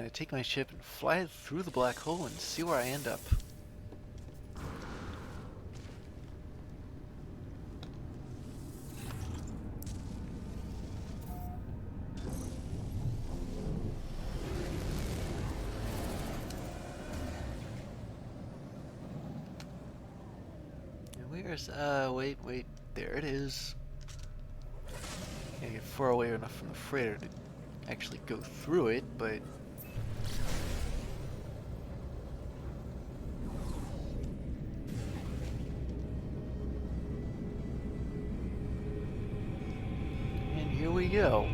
gonna take my ship and fly through the black hole and see where I end up. Where's, wait, there it is. Can't get far away enough from the freighter to actually go through it, but... And here we go.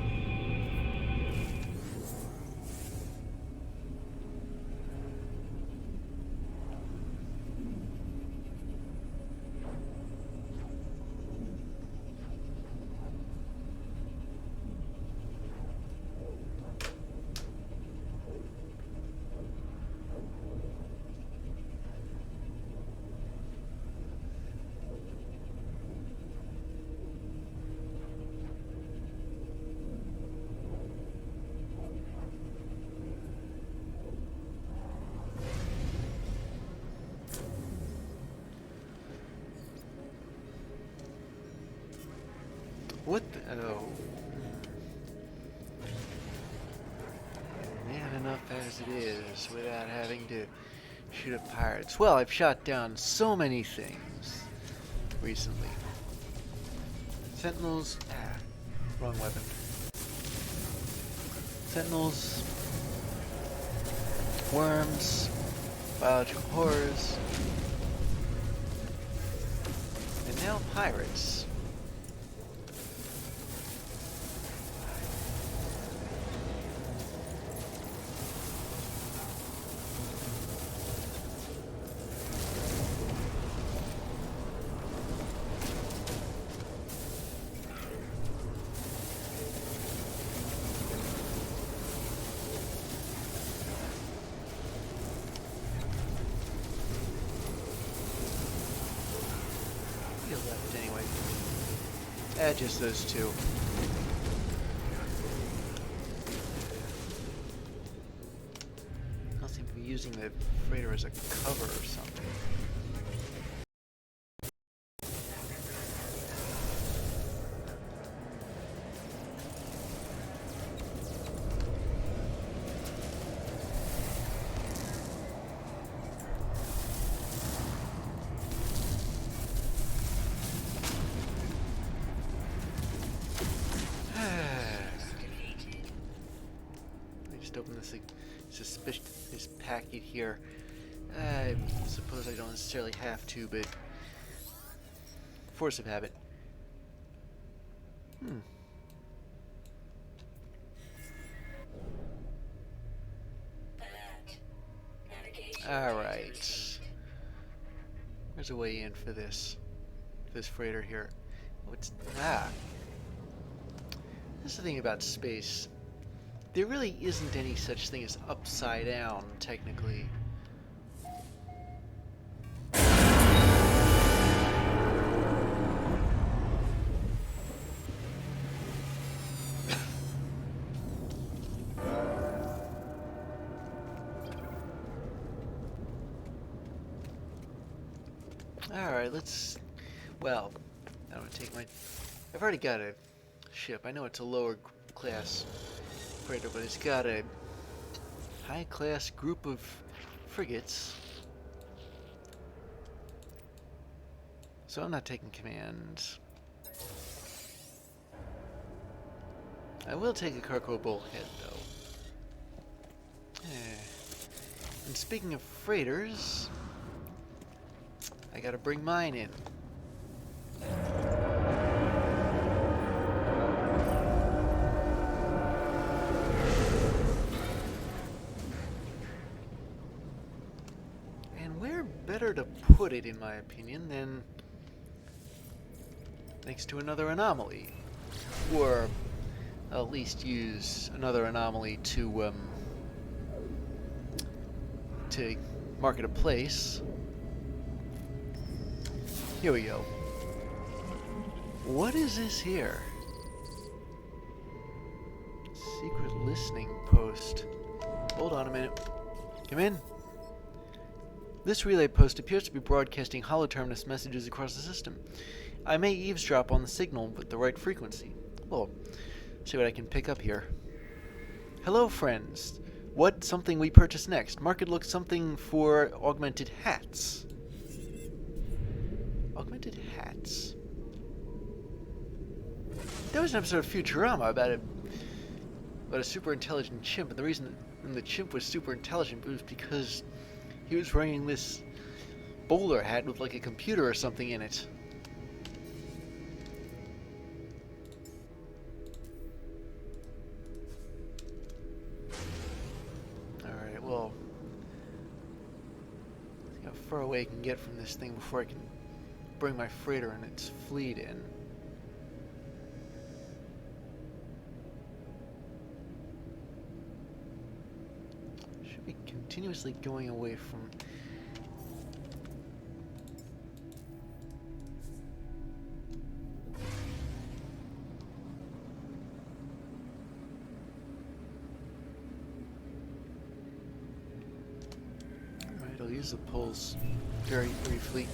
What the? Oh. Man, enough as it is without having to shoot at pirates. Well, I've shot down so many things recently. Sentinels. Ah, wrong weapon. Sentinels. Worms. Biological horrors. And now pirates. Left anyway. Just those two. I'll seem to be using the freighter as a cover or something. Open this packet here. I suppose I don't necessarily have to, but force of habit. Alright. There's a way in for this freighter here. What's This is the thing about space. There really isn't any such thing as upside down, technically. Alright, let's... Well, I don't take my... I've already got a ship. I know it's a lower class freighter, but it's got a high-class group of frigates. So I'm not taking command. I will take a cargo bullhead, though. And speaking of freighters, I gotta bring mine in. Better to put it, in my opinion, than next to another anomaly, or at least use another anomaly to market a place. Here we go. What is this here? Secret listening post. Hold on a minute. Come in. This relay post appears to be broadcasting holoterminus messages across the system. I may eavesdrop on the signal with the right frequency. Well, see what I can pick up here. Hello, friends. What something we purchase next? Market looks something for augmented hats. Augmented hats. There was an episode of Futurama about a super intelligent chimp, and the reason the chimp was super intelligent was because he was wearing this bowler hat with like a computer or something in it. Alright, well, see how far away I can get from this thing before I can bring my freighter and its fleet in. Should be continuously going away from... Alright, I'll use the pulse very briefly.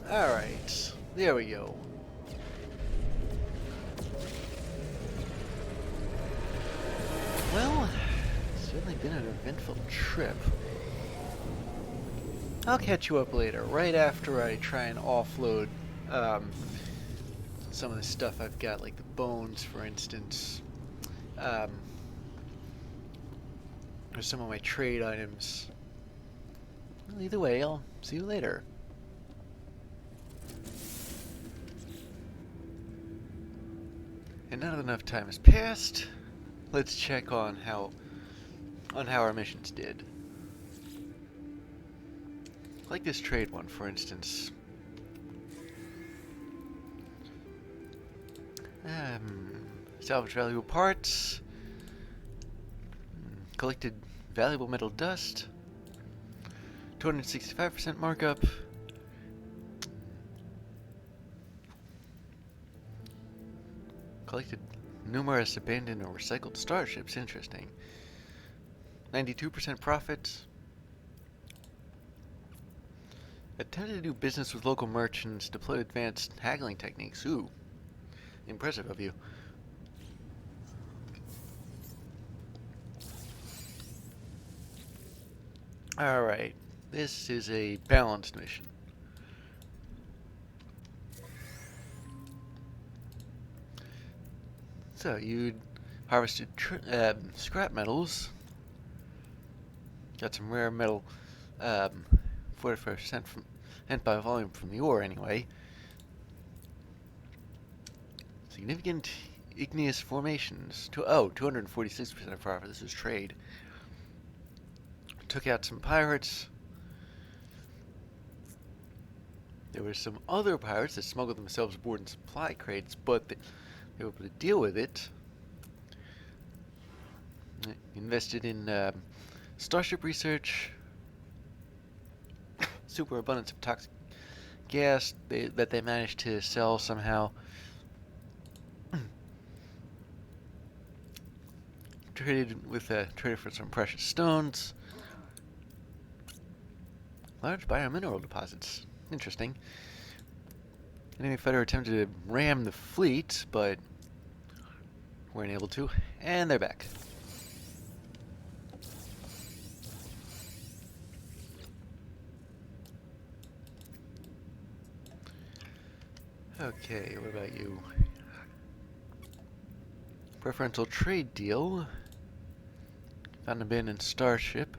Alright, there we go. Well, it's certainly been an eventful trip. I'll catch you up later, right after I try and offload some of the stuff I've got, like the bones, for instance, or some of my trade items. Well, either way, I'll see you later. And now that enough time has passed, let's check on how our missions did. Like this trade one, for instance. Salvage valuable parts. Collected valuable metal dust. 265% markup. Collected numerous abandoned or recycled starships. Interesting. 92% profit. Attempted to do business with local merchants. Deployed advanced haggling techniques. Ooh. Impressive of you. Alright. This is a balanced mission. So, you'd harvested scrap metals. Got some rare metal, 45% from, and by volume from the ore anyway. Significant igneous formations. 246% of profit. This is trade. Took out some pirates. There were some other pirates that smuggled themselves aboard in supply crates, but they were able to deal with it. Invested in starship research. Superabundance of toxic gas that they managed to sell somehow. Traded for some precious stones. Large biomineral deposits. Interesting. Enemy fighter attempted to ram the fleet, but weren't able to. And they're back. Okay, what about you? Preferential trade deal. Found an abandoned starship.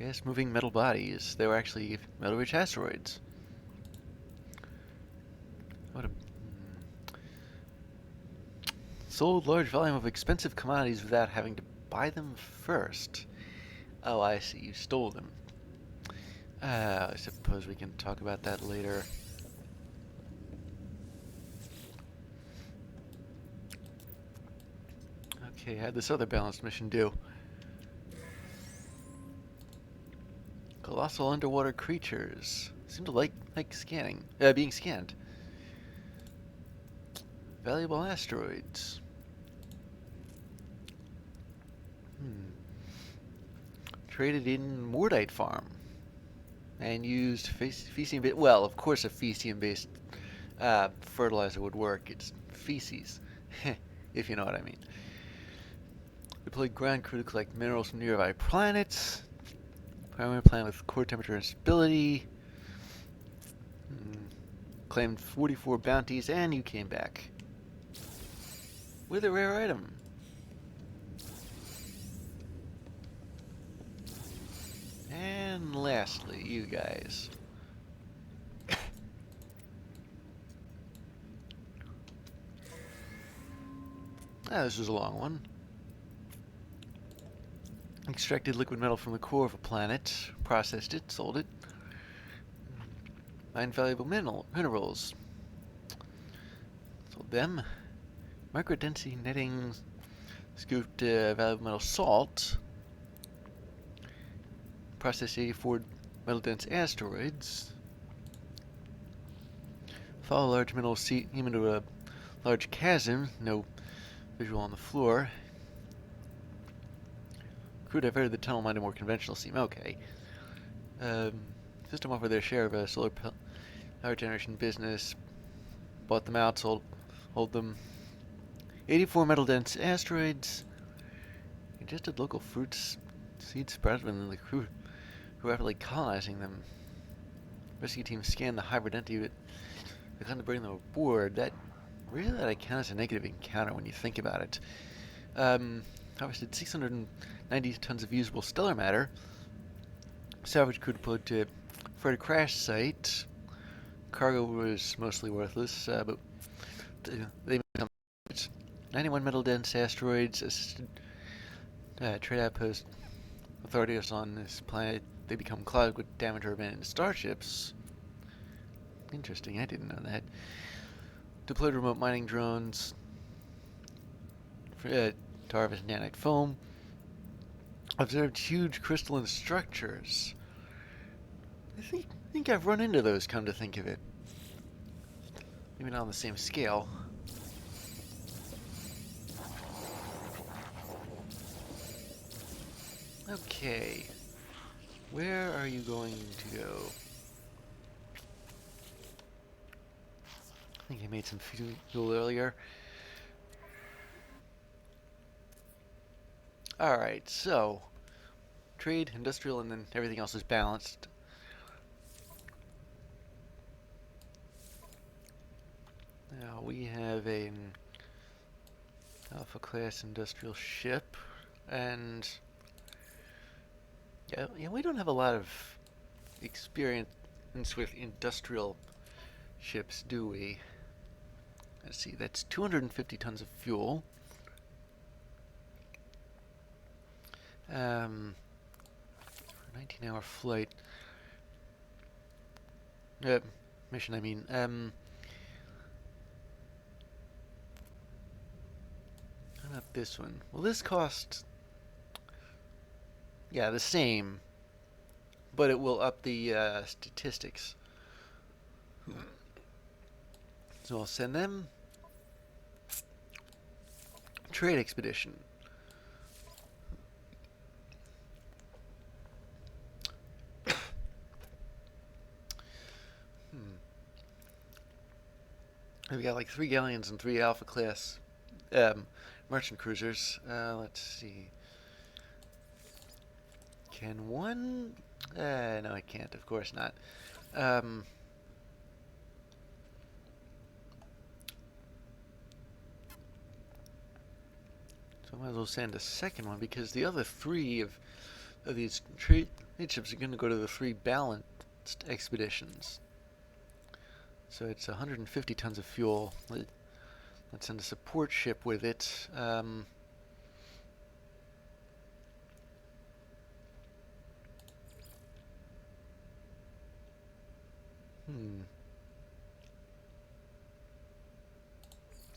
Yes, moving metal bodies. They were actually metal-rich asteroids. What a... Sold large volume of expensive commodities without having to buy them first. Oh, I see. You stole them. I suppose we can talk about that later. Okay, how'd this other balanced mission do? Colossal underwater creatures. seem to like scanning, being scanned. Valuable asteroids. Traded in Mordite farm. And used Fecium-based, well, of course a Fecium-based fertilizer would work. It's feces, if you know what I mean. Deployed ground crew to collect minerals from nearby planets. Primary planet with core temperature and stability. Claimed 44 bounties, and you came back with a rare item. And lastly, you guys. This was a long one. Extracted liquid metal from the core of a planet, processed it, sold it. Mined valuable minerals. Sold them. Microdensity netting. Scooped valuable metal salt. Processed 84 metal dense asteroids. Follow a large mineral seam into a large chasm. No visual on the floor. Crew diverted the tunnel mined a more conventional seam. Okay. System offered their share of a solar power generation business. Bought them out, sold them. 84 metal dense asteroids. Ingested local fruits. Seeds sprouted within the crew who rapidly colonizing them. Rescue team scanned the hybrid entity, but they couldn't bring them aboard. That really counts as a negative encounter when you think about it. Harvested 690 tons of usable stellar matter. Salvage crew deployed to a crash site. Cargo was mostly worthless, but they become 91 metal dense asteroids. Assisted trade outpost authorities on this planet. They become clouded with damage or abandoned starships. Interesting, I didn't know that. Deployed remote mining drones to harvest nanite foam. Observed huge crystalline structures. I think I've run into those, come to think of it. Maybe not on the same scale. Okay. Where are you going to go? I think I made some fuel earlier. Alright, so trade, industrial, and then everything else is balanced. Now we have an Alpha class industrial ship, and yeah, we don't have a lot of experience with industrial ships, do we? Let's see, that's 250 tons of fuel. 19-hour flight. Mission, I mean. How about this one? Well, this cost, yeah, the same, but it will up the statistics. So I'll send them. Trade expedition. We've got like 3 galleons and 3 Alpha class merchant cruisers. Let's see. Can one? No, I can't. Of course not. So I might as well send a second one, because the other 3 of these trade ships are going to go to the 3 balanced expeditions. So it's 150 tons of fuel. Let's send a support ship with it. Do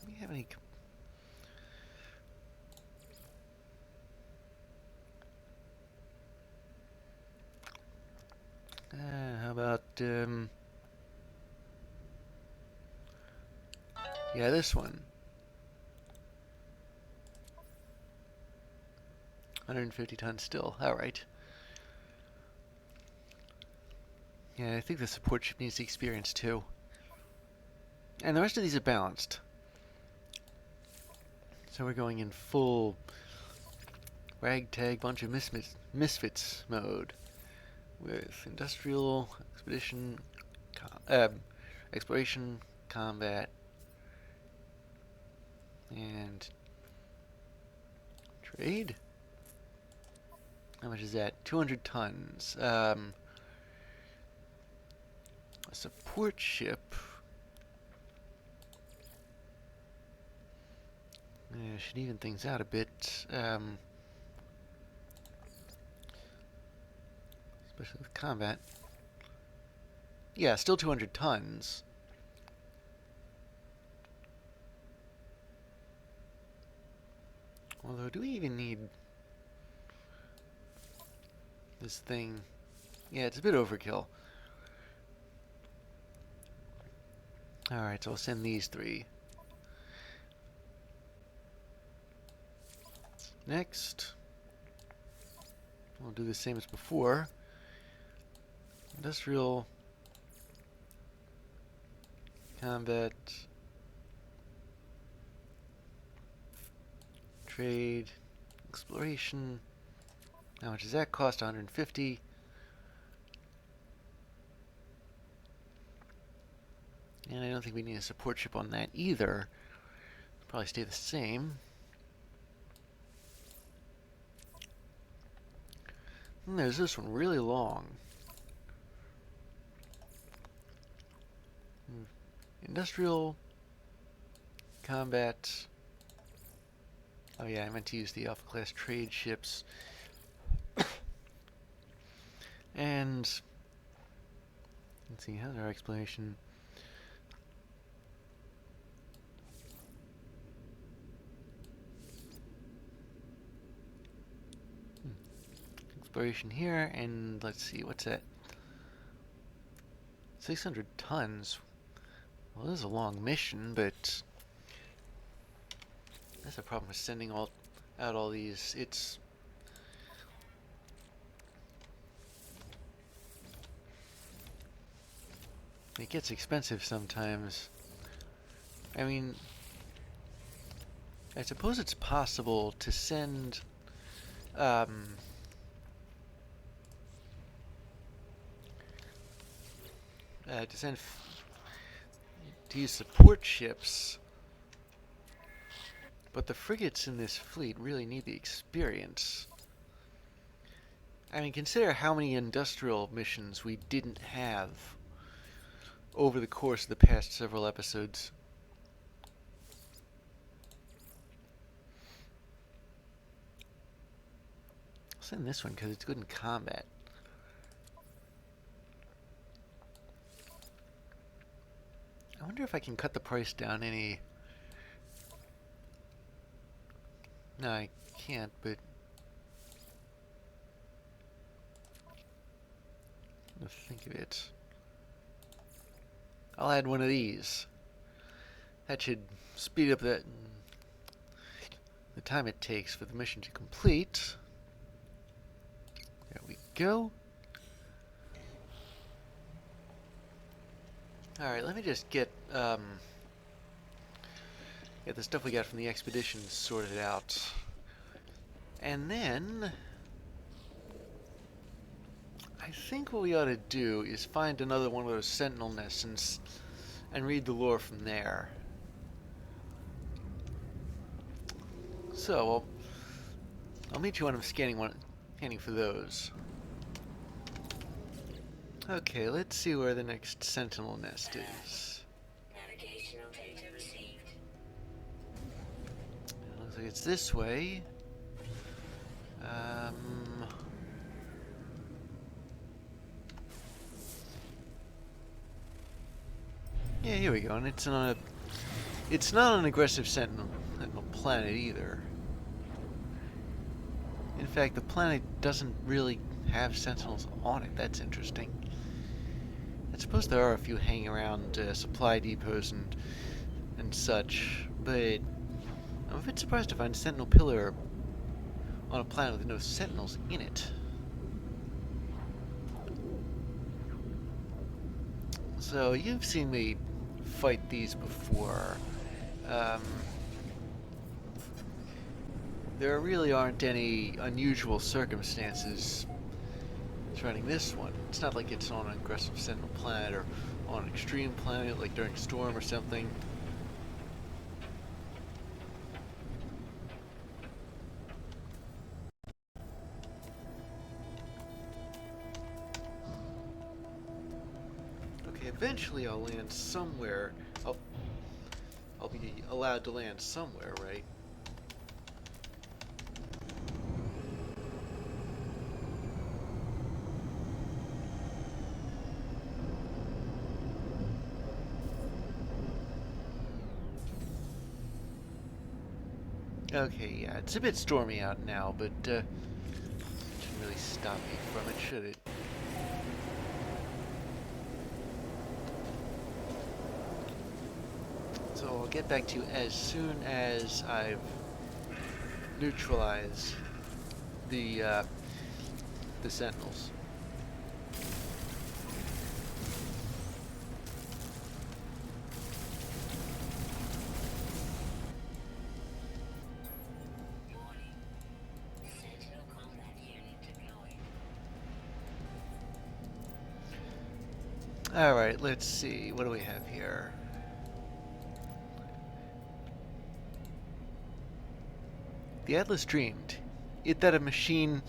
we have any? How about Yeah, this one. 150 tons still. Alright. Yeah, I think the support ship needs the experience too. And the rest of these are balanced. So we're going in full ragtag bunch of misfits mode. With industrial, expedition, exploration, combat, and trade? How much is that? 200 tons. A support ship. Should even things out a bit. Especially with combat. Yeah, still 200 tons. Although, do we even need this thing? Yeah, it's a bit overkill. Alright, so I'll send these 3. Next, we'll do the same as before. Industrial, combat, trade, exploration. How much does that cost? 150. And I don't think we need a support ship on that either. Probably stay the same. And there's this one, really long. Industrial, combat. Oh yeah, I meant to use the Alpha class trade ships. And let's see, how's our exploration? Exploration here, and let's see, what's that? 600 tons. Well, this is a long mission, but that's a problem with sending out all these. It gets expensive sometimes. I mean, I suppose it's possible to send to use support ships, but the frigates in this fleet really need the experience. I mean, consider how many industrial missions we didn't have over the course of the past several episodes. I'll send this one because it's good in combat. I wonder if I can cut the price down any. No, I can't, but let's think of it. I'll add one of these. That should speed up the time it takes for the mission to complete. There we go. Alright, let me just get the stuff we got from the expedition sorted out. And then I think what we ought to do is find another one of those sentinel nests and read the lore from there. So I'll meet you when I'm scanning for those. Okay, let's see where the next sentinel nest is. Navigational data received. It looks like it's this way. Yeah, here we go, and it's not an aggressive sentinel planet either. In fact, the planet doesn't really have sentinels on it. That's interesting. I suppose there are a few hanging around supply depots and such, but I'm a bit surprised to find a sentinel pillar on a planet with no sentinels in it. So, you've seen me fight these before. There really aren't any unusual circumstances surrounding this one. It's not like it's on an aggressive sentinel planet or on an extreme planet like during a storm or something. Okay, eventually I'll land somewhere. I'll be allowed to land somewhere, right? Okay, yeah, it's a bit stormy out now, but shouldn't really stop me from it, should it? So I'll get back to you as soon as I've neutralized the sentinels. Warning. Sentinel combat unit deployed. Alright, let's see. What do we have here? The Atlas dreamed it that a machine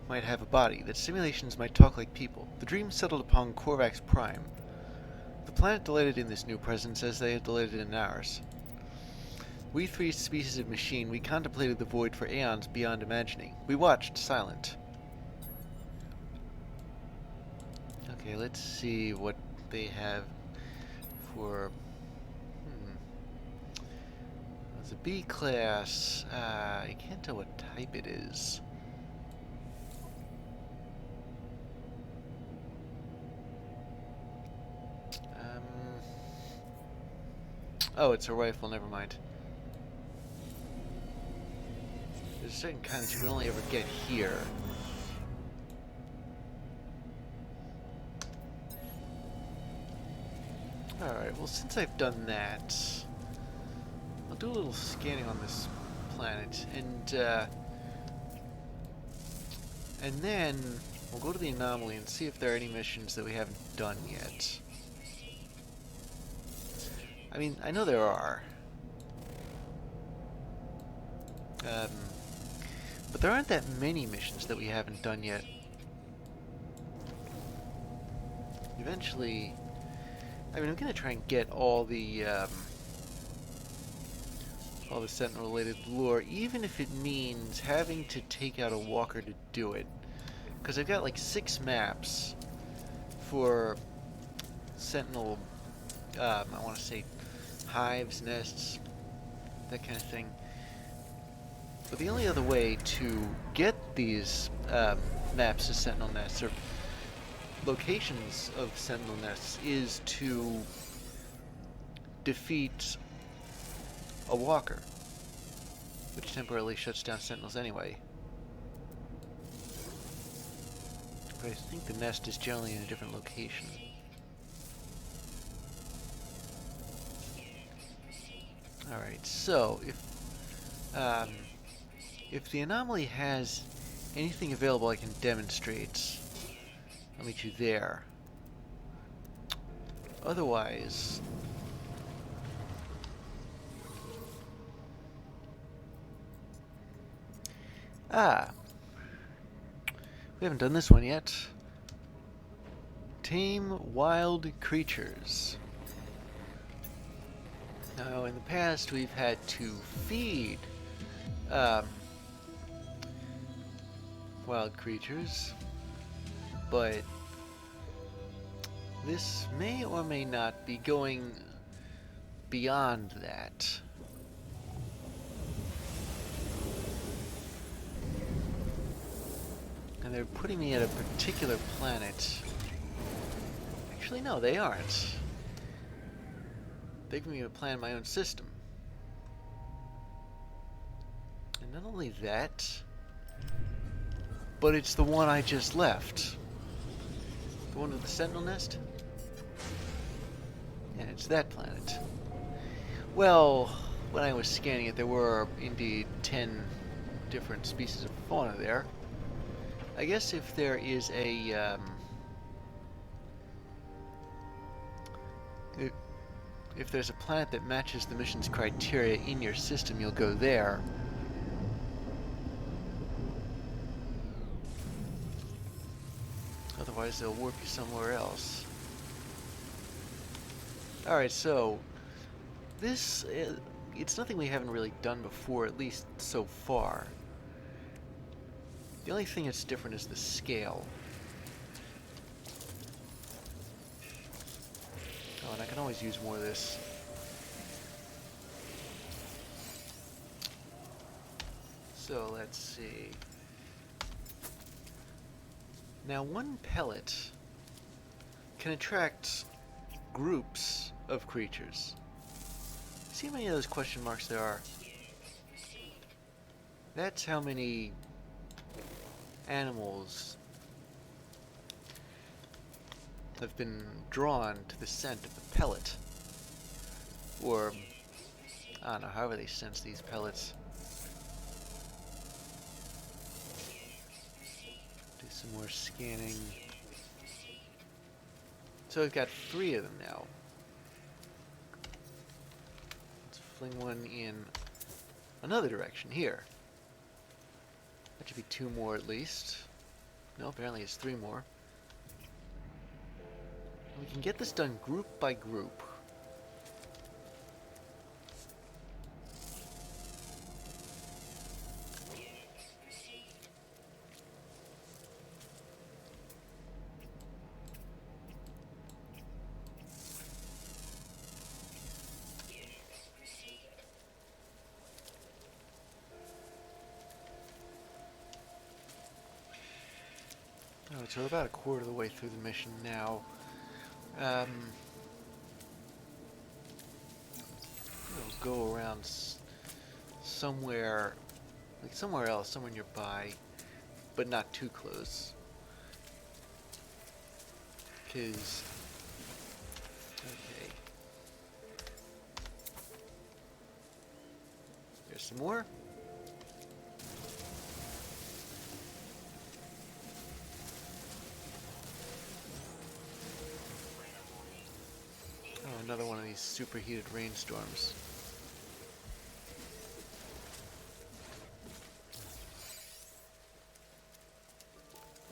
might have a body, that simulations might talk like people. The dream settled upon Korvax Prime. The planet delighted in this new presence as they had delighted in ours. We three species of machine, we contemplated the void for aeons beyond imagining. We watched, silent. Okay, let's see what they have for... It's a B class. I can't tell what type it is. Oh, it's a rifle, never mind. There's a certain kind that you can only ever get here. Alright, well, since I've done that, I'll do a little scanning on this planet, and then we'll go to the anomaly and see if there are any missions that we haven't done yet. I mean, I know there are. But there aren't that many missions that we haven't done yet. Eventually, I mean, I'm gonna try and get all the Sentinel-related lore, even if it means having to take out a walker to do it. Because I've got like 6 maps for Sentinel, I want to say hives, nests, that kind of thing. But the only other way to get these maps of Sentinel nests, or locations of Sentinel nests, is to defeat a walker, which temporarily shuts down Sentinels anyway. But I think the nest is generally in a different location. Alright, so if the anomaly has anything available I can demonstrate, I'll meet you there. Otherwise, we haven't done this one yet. Tame wild creatures. Now, in the past, we've had to feed wild creatures, but this may or may not be going beyond that. And they're putting me at a particular planet Actually, no, they aren't. They've given me a plan my own system. And not only that, but it's the one I just left. The one with the sentinel nest? Yeah, it's that planet. Well, when I was scanning it, there were indeed 10 different species of fauna there. I guess if there is a, if there's a planet that matches the mission's criteria in your system, you'll go there. Otherwise, they'll warp you somewhere else. Alright, so this, it's nothing we haven't really done before, at least so far. The only thing that's different is the scale. Oh, and I can always use more of this. So, let's see. Now, one pellet can attract groups of creatures. See how many of those question marks there are? That's how many animals have been drawn to the scent of the pellet. Or, I don't know, however they sense these pellets. Do some more scanning. So we've got 3 of them now. Let's fling one in another direction here. That should be 2 more at least. No, apparently it's 3 more. We can get this done group by group. Alright, so we're about a quarter of the way through the mission now. We'll go around somewhere, like somewhere else, somewhere nearby, but not too close. Because, okay. There's some more. Oh, another one of these superheated rainstorms.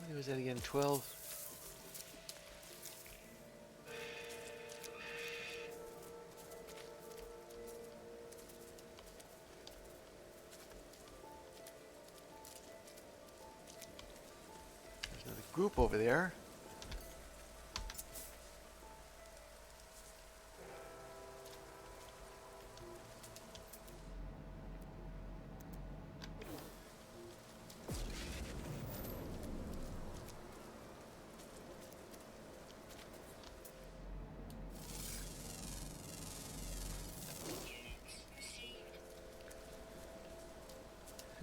What was that again? 12? There's another group over there.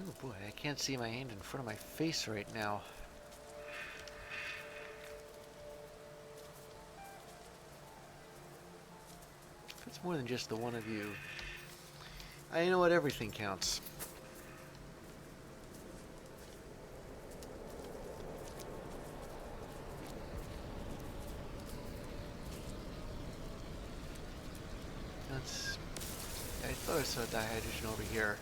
Oh boy, I can't see my hand in front of my face right now. If it's more than just the one of you, I know what, everything counts. That's... I thought I saw dihydrogen over here.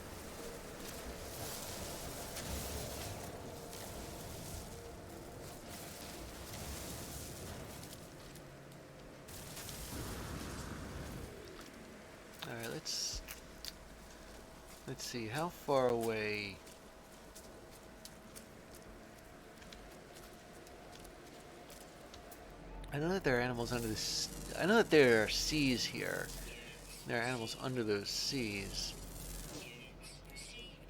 Alright, let's see, how far away... I know that there are animals under this... I know that there are seas here. There are animals under those seas.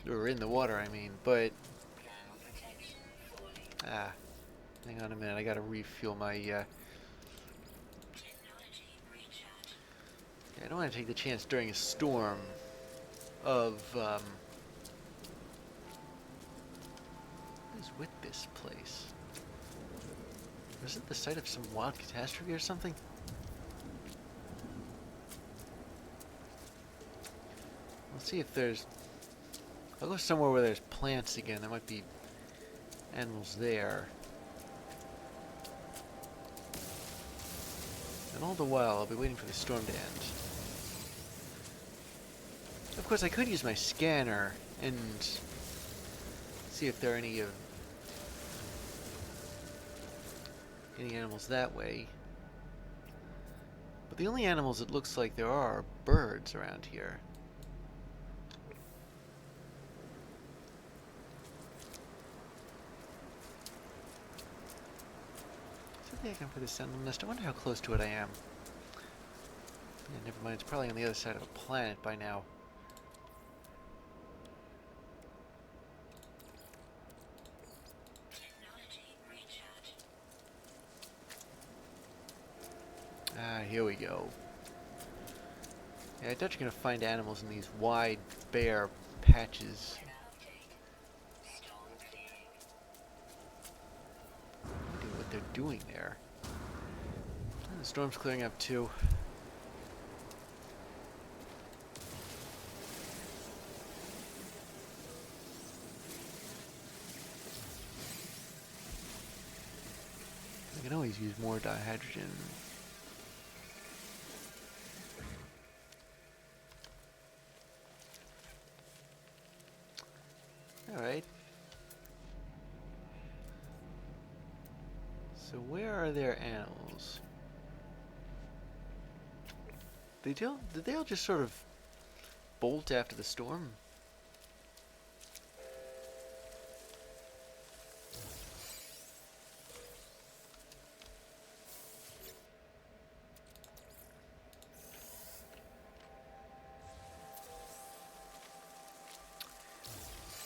Or in the water, I mean, but... hang on a minute, I gotta refuel my, Yeah, I don't want to take the chance during a storm of, what is with this place? Was it the site of some wild catastrophe or something? Let's see if there's... I'll go somewhere where there's plants again. There might be animals there. And all the while, I'll be waiting for the storm to end. Of course, I could use my scanner and see if there are any animals that way. But the only animals it looks like there are birds around here. Is there anything for the sentinel nest? I wonder how close to it I am. Yeah, never mind. It's probably on the other side of a planet by now. Ah, here we go. Yeah, I doubt you're gonna find animals in these wide, bare patches. I wonder what they're doing there. The storm's clearing up too. I can always use more dihydrogen. Alright. So where are their animals? Did they all just sort of bolt after the storm?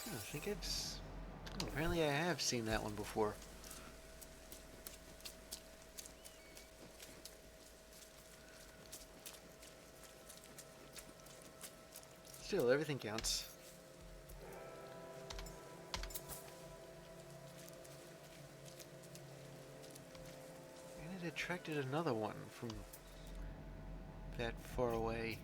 I think apparently I have seen that one before. Still, everything counts. And it attracted another one from that far away.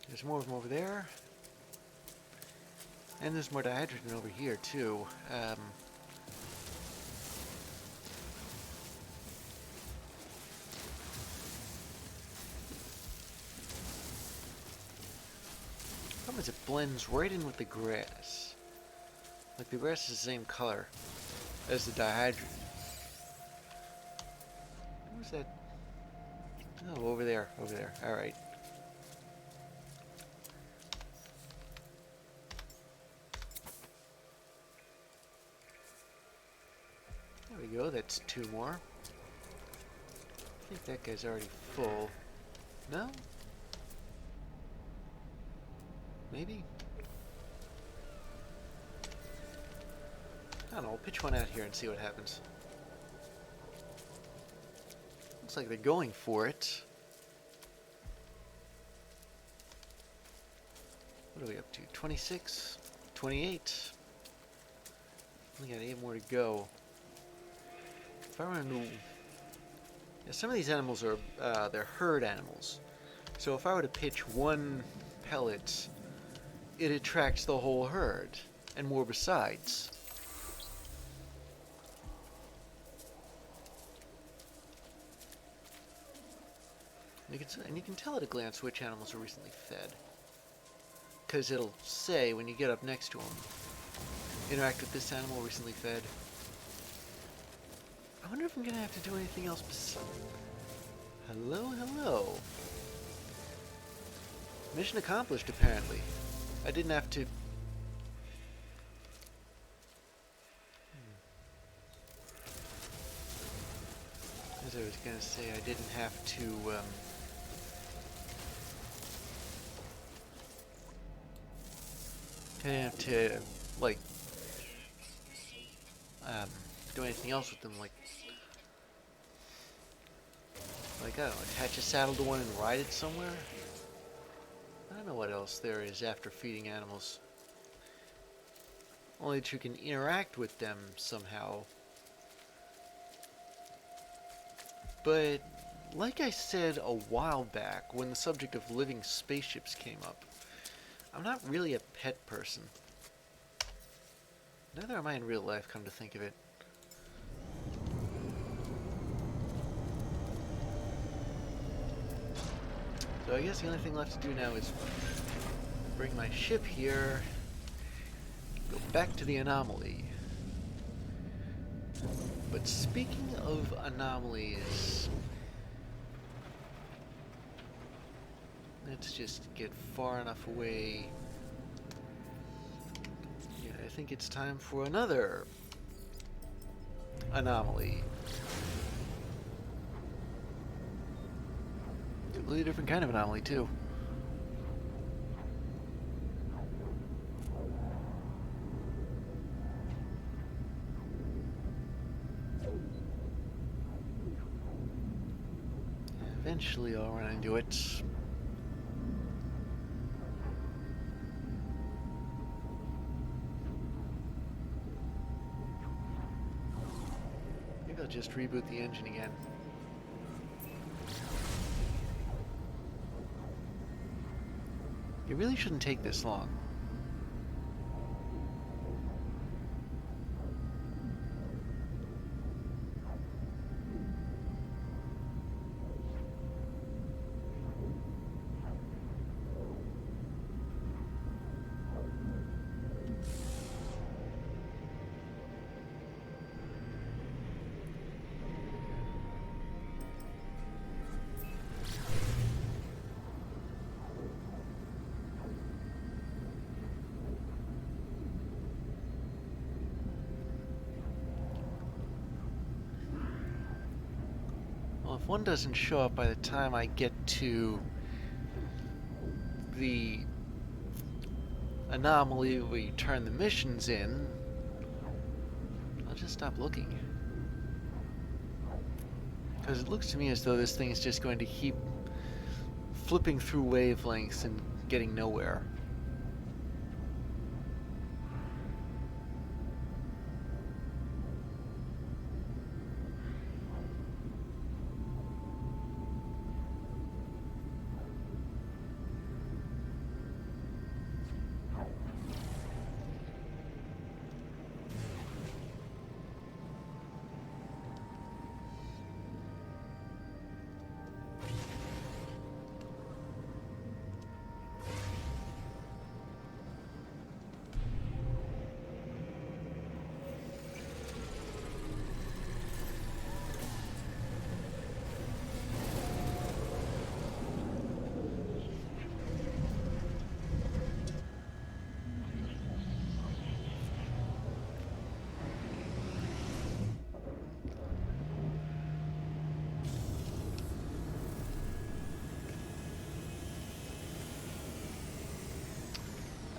There's more of them over there. And there's more dihydrogen over here, too. Problem is, it blends right in with the grass. Like, the grass is the same color as the dihydrogen. Where's that? Oh, over there. Over there. Alright. There we go, that's two more. I think that guy's already full. No? Maybe? I don't know, we'll pitch one out here and see what happens. Looks like they're going for it. What are we up to? 26? 28? We got 8 more to go. If I were to... Yeah, some of these animals are, they're herd animals. So if I were to pitch one pellet, it attracts the whole herd, and more besides. And you can tell at a glance which animals are recently fed. Because it'll say when you get up next to them, interact with this animal recently fed. I wonder if I'm going to have to do anything else besides... Hello, hello. Mission accomplished, apparently. I didn't have to... As I was gonna say, I didn't have to, I didn't have to, like, do anything else with them, like, I don't know, attach a saddle to one and ride it somewhere? I don't know what else there is after feeding animals. Only that you can interact with them somehow. But, like I said a while back, when the subject of living spaceships came up, I'm not really a pet person. Neither am I in real life, come to think of it. So I guess the only thing left to do now is bring my ship here, go back to the anomaly. But speaking of anomalies, let's just get far enough away. Yeah, I think it's time for another anomaly. Completely different kind of anomaly, too. Eventually I'll run into it. Maybe I'll just reboot the engine again. It really shouldn't take this long. Well, if one doesn't show up by the time I get to the anomaly where you turn the missions in, I'll just stop looking. Because it looks to me as though this thing is just going to keep flipping through wavelengths and getting nowhere.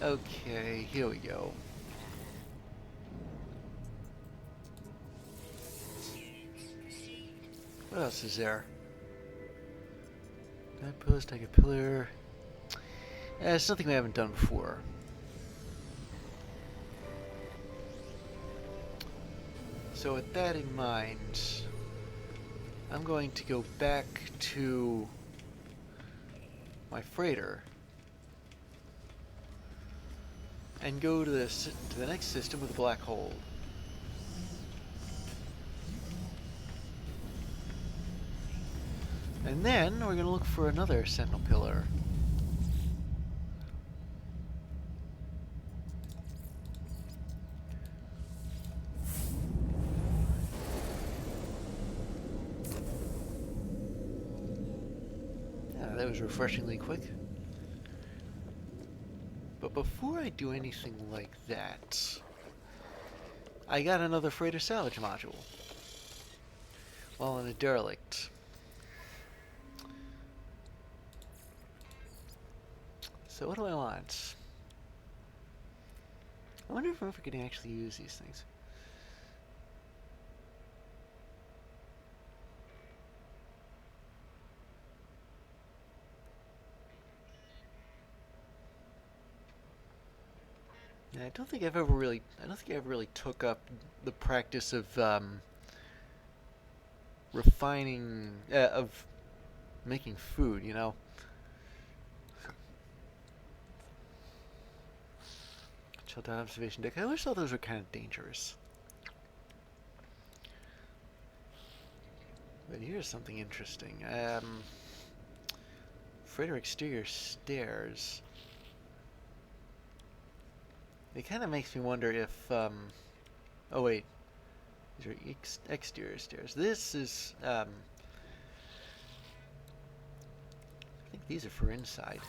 Okay, here we go. What else is there? Outpost, take a pillar. It's something we haven't done before. So with that in mind, I'm going to go back to my freighter and go to the next system with a black hole. And then we're going to look for another sentinel pillar. Yeah, that was refreshingly quick. before I do anything like that, I got another freighter salvage module. Well, in a derelict. So what do I want? I wonder if I'm ever going to actually use these things. Yeah, I don't think I ever really took up the practice of refining, of making food, you know? Chilled out observation deck. I always thought those were kind of dangerous. But here's something interesting. Freighter exterior stairs. It kind of makes me wonder if, oh wait. These are exterior stairs. This is, I think these are for inside.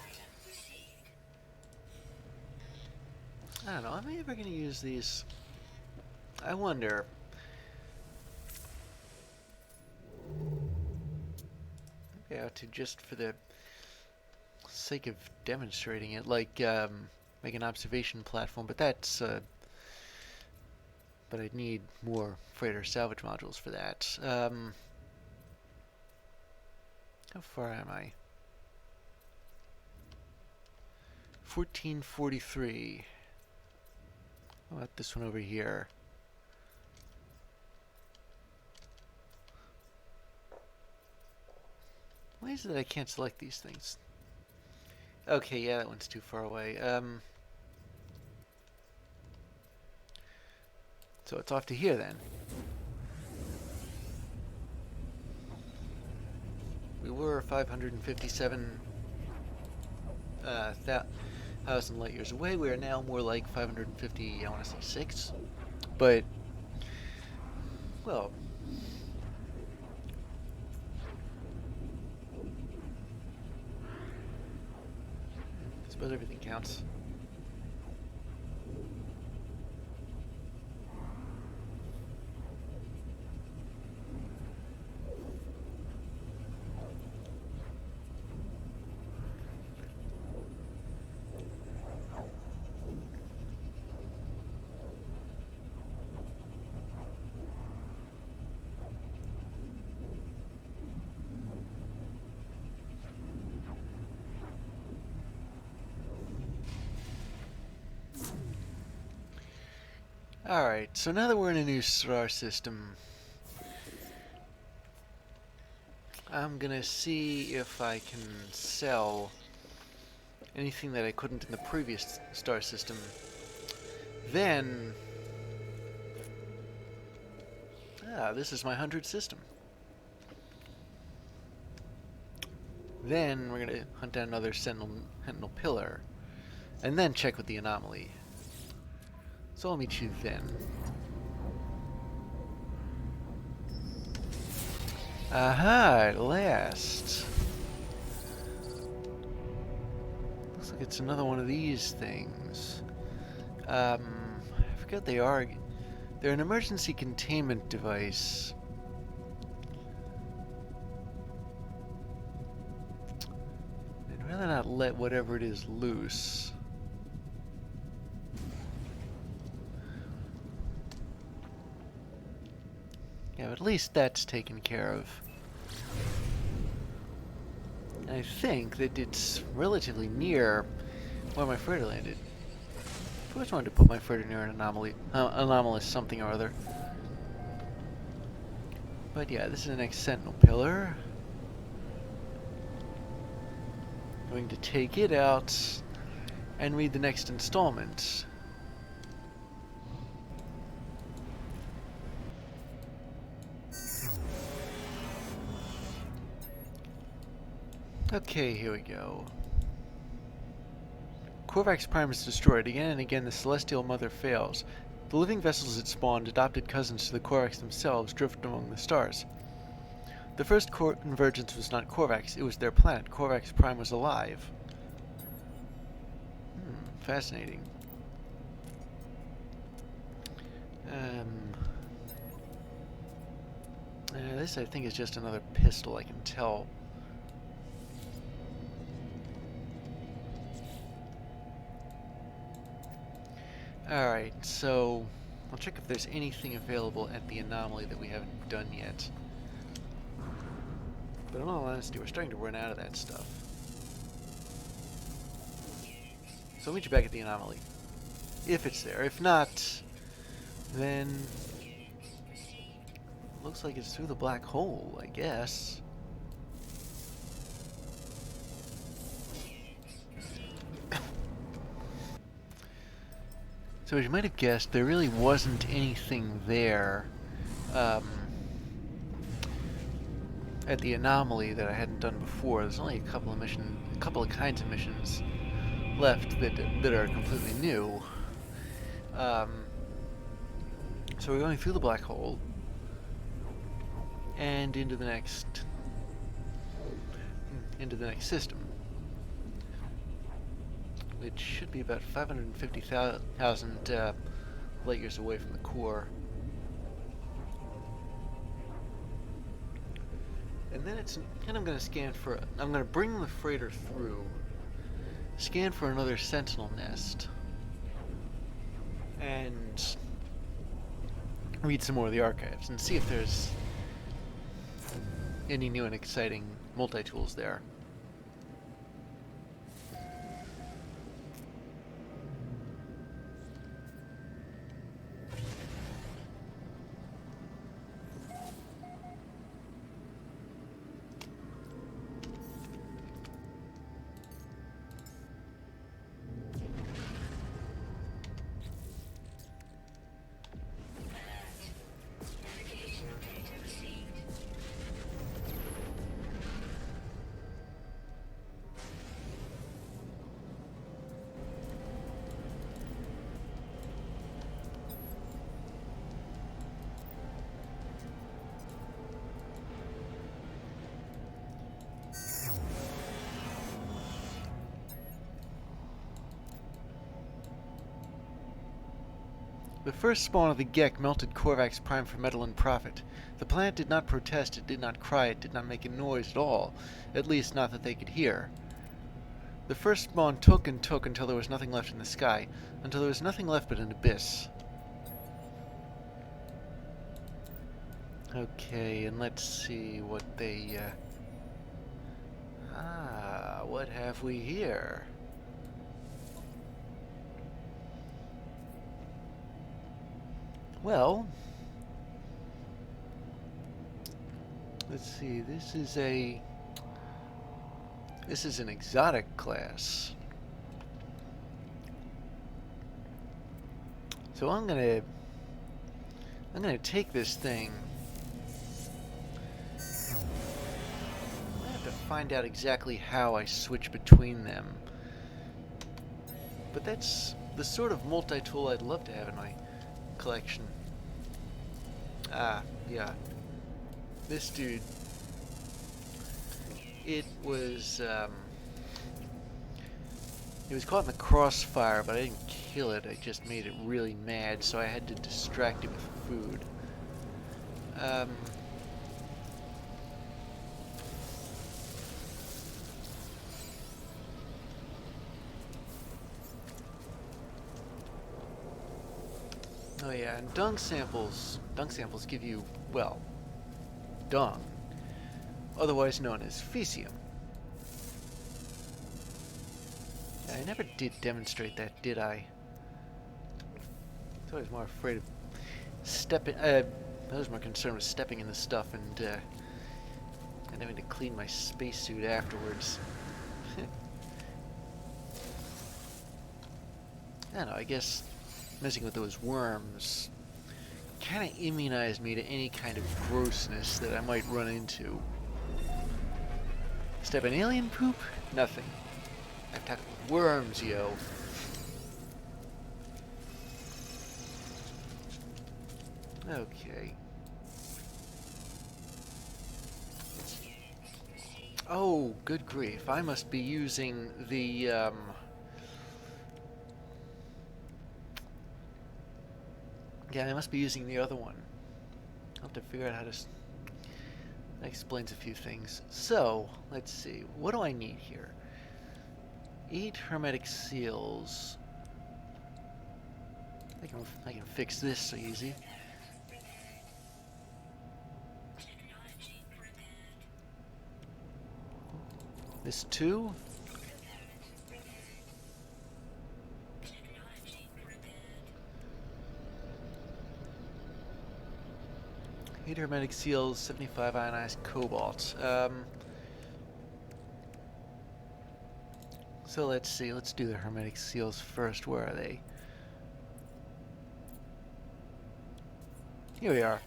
I don't know, am I ever going to use these? I wonder. Maybe I ought to, just for the sake of demonstrating it, like, make an observation platform, but that's, but I'd need more freighter salvage modules for that. How far am I? 1443. How about this one over here? Why is it that I can't select these things? Okay, yeah, that one's too far away. So it's off to here then. We were 557,000 light years away. We are now more like 550, I want to say 6. But, well, I suppose everything counts. Alright, so now that we're in a new star system, I'm gonna see if I can sell anything that I couldn't in the previous star system. Then, this is my 100th system. Then we're gonna hunt down another sentinel pillar, and then check with the anomaly. So I'll meet you then. Aha, at last. Looks like it's another one of these things. I forget what they are. They're an emergency containment device. I'd rather not let whatever it is loose. Yeah, at least that's taken care of. I think that it's relatively near where my freighter landed. I always wanted to put my freighter near an anomalous something or other. But yeah, this is the next sentinel pillar. Going to take it out and read the next installment. Okay, here we go. Korvax Prime is destroyed. Again and again, the Celestial Mother fails. The living vessels it spawned, adopted cousins to the Korvax themselves, drift among the stars. The first convergence was not Korvax, it was their planet. Korvax Prime was alive. Fascinating. This I think is just another pistol, I can tell. Alright, so I'll check if there's anything available at the anomaly that we haven't done yet. But in all honesty, we're starting to run out of that stuff. So I'll meet you back at the anomaly. If it's there. If not, then looks like it's through the black hole, I guess. So as you might have guessed, there really wasn't anything there at the anomaly that I hadn't done before. There's only a couple of kinds of missions left that are completely new. So we're going through the black hole and into the next system, which should be about 550,000 light years away from the core. And then I'm going to scan for. I'm going to bring the freighter through, scan for another sentinel nest, and read some more of the archives and see if there's any new and exciting multi-tools there. Navigational data received. The first spawn of the Gek melted Korvax Prime for metal and profit. The plant did not protest, it did not cry, it did not make a noise at all. At least, not that they could hear. The first spawn took and took until there was nothing left in the sky, until there was nothing left but an abyss. Okay, and let's see what they, what have we here? Well, let's see, this is an exotic class. So I'm gonna take this thing. I have to find out exactly how I switch between them. But that's the sort of multi-tool I'd love to have in my collection. Yeah. This dude, it was caught in the crossfire, but I didn't kill it. I just made it really mad, so I had to distract it with food. Oh yeah, and dung samples give you, well, dung, otherwise known as fecium. I never did demonstrate that, did I? I was always more afraid of I was more concerned with stepping in the stuff and having to clean my spacesuit afterwards. I don't know, I guess messing with those worms kind of immunized me to any kind of grossness that I might run into. Step in alien poop? Nothing. I've tackled worms, yo. Okay. Oh, good grief. I must be using the Yeah, I must be using the other one. I'll have to figure out how to... That explains a few things. So, let's see. What do I need here? 8 hermetic seals. I can fix this so easy. This too? Eight hermetic seals, 75 ionized cobalt. So let's see. Let's do the hermetic seals first. Where are they? Here we are.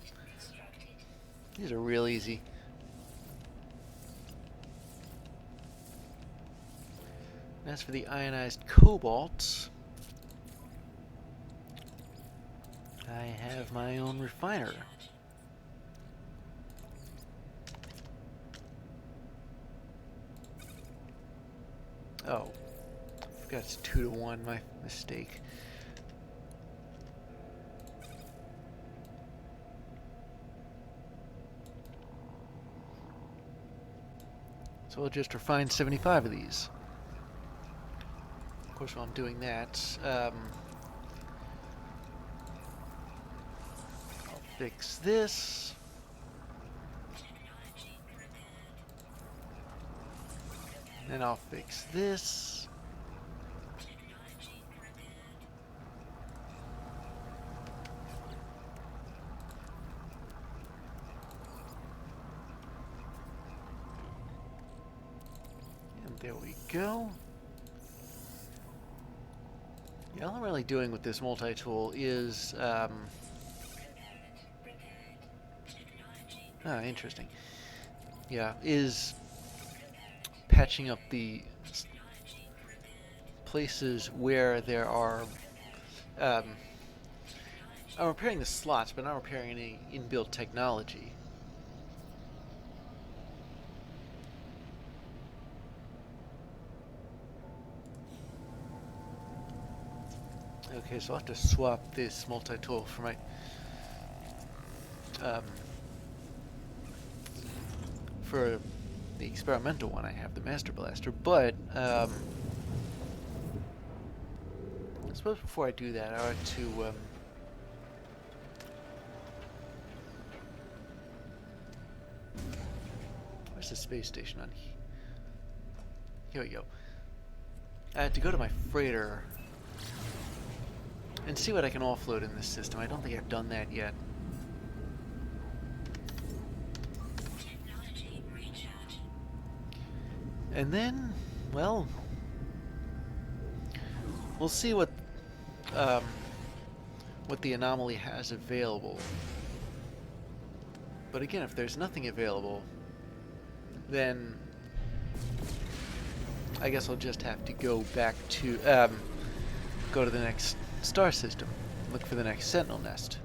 These are real easy. As for the ionized cobalt, I have my own refiner. Oh, I forgot it's 2 to 1, my mistake. So I'll just refine 75 of these. Of course, while I'm doing that, I'll fix this. Then I'll fix this. And there we go. Yeah, all I'm really doing with this multi-tool is, interesting. Yeah, is patching up the places where there are, I'm repairing the slots, but not repairing any inbuilt technology. Okay, so I'll have to swap this multi-tool for my, for the experimental one I have, the Master Blaster, but, I suppose before I do that, I ought to, where's the space station on here we go. I have to go to my freighter and see what I can offload in this system. I don't think I've done that yet. And then, well, we'll see what the anomaly has available. But again, if there's nothing available, then I guess I'll just have to go back to go to the next star system, look for the next sentinel nest.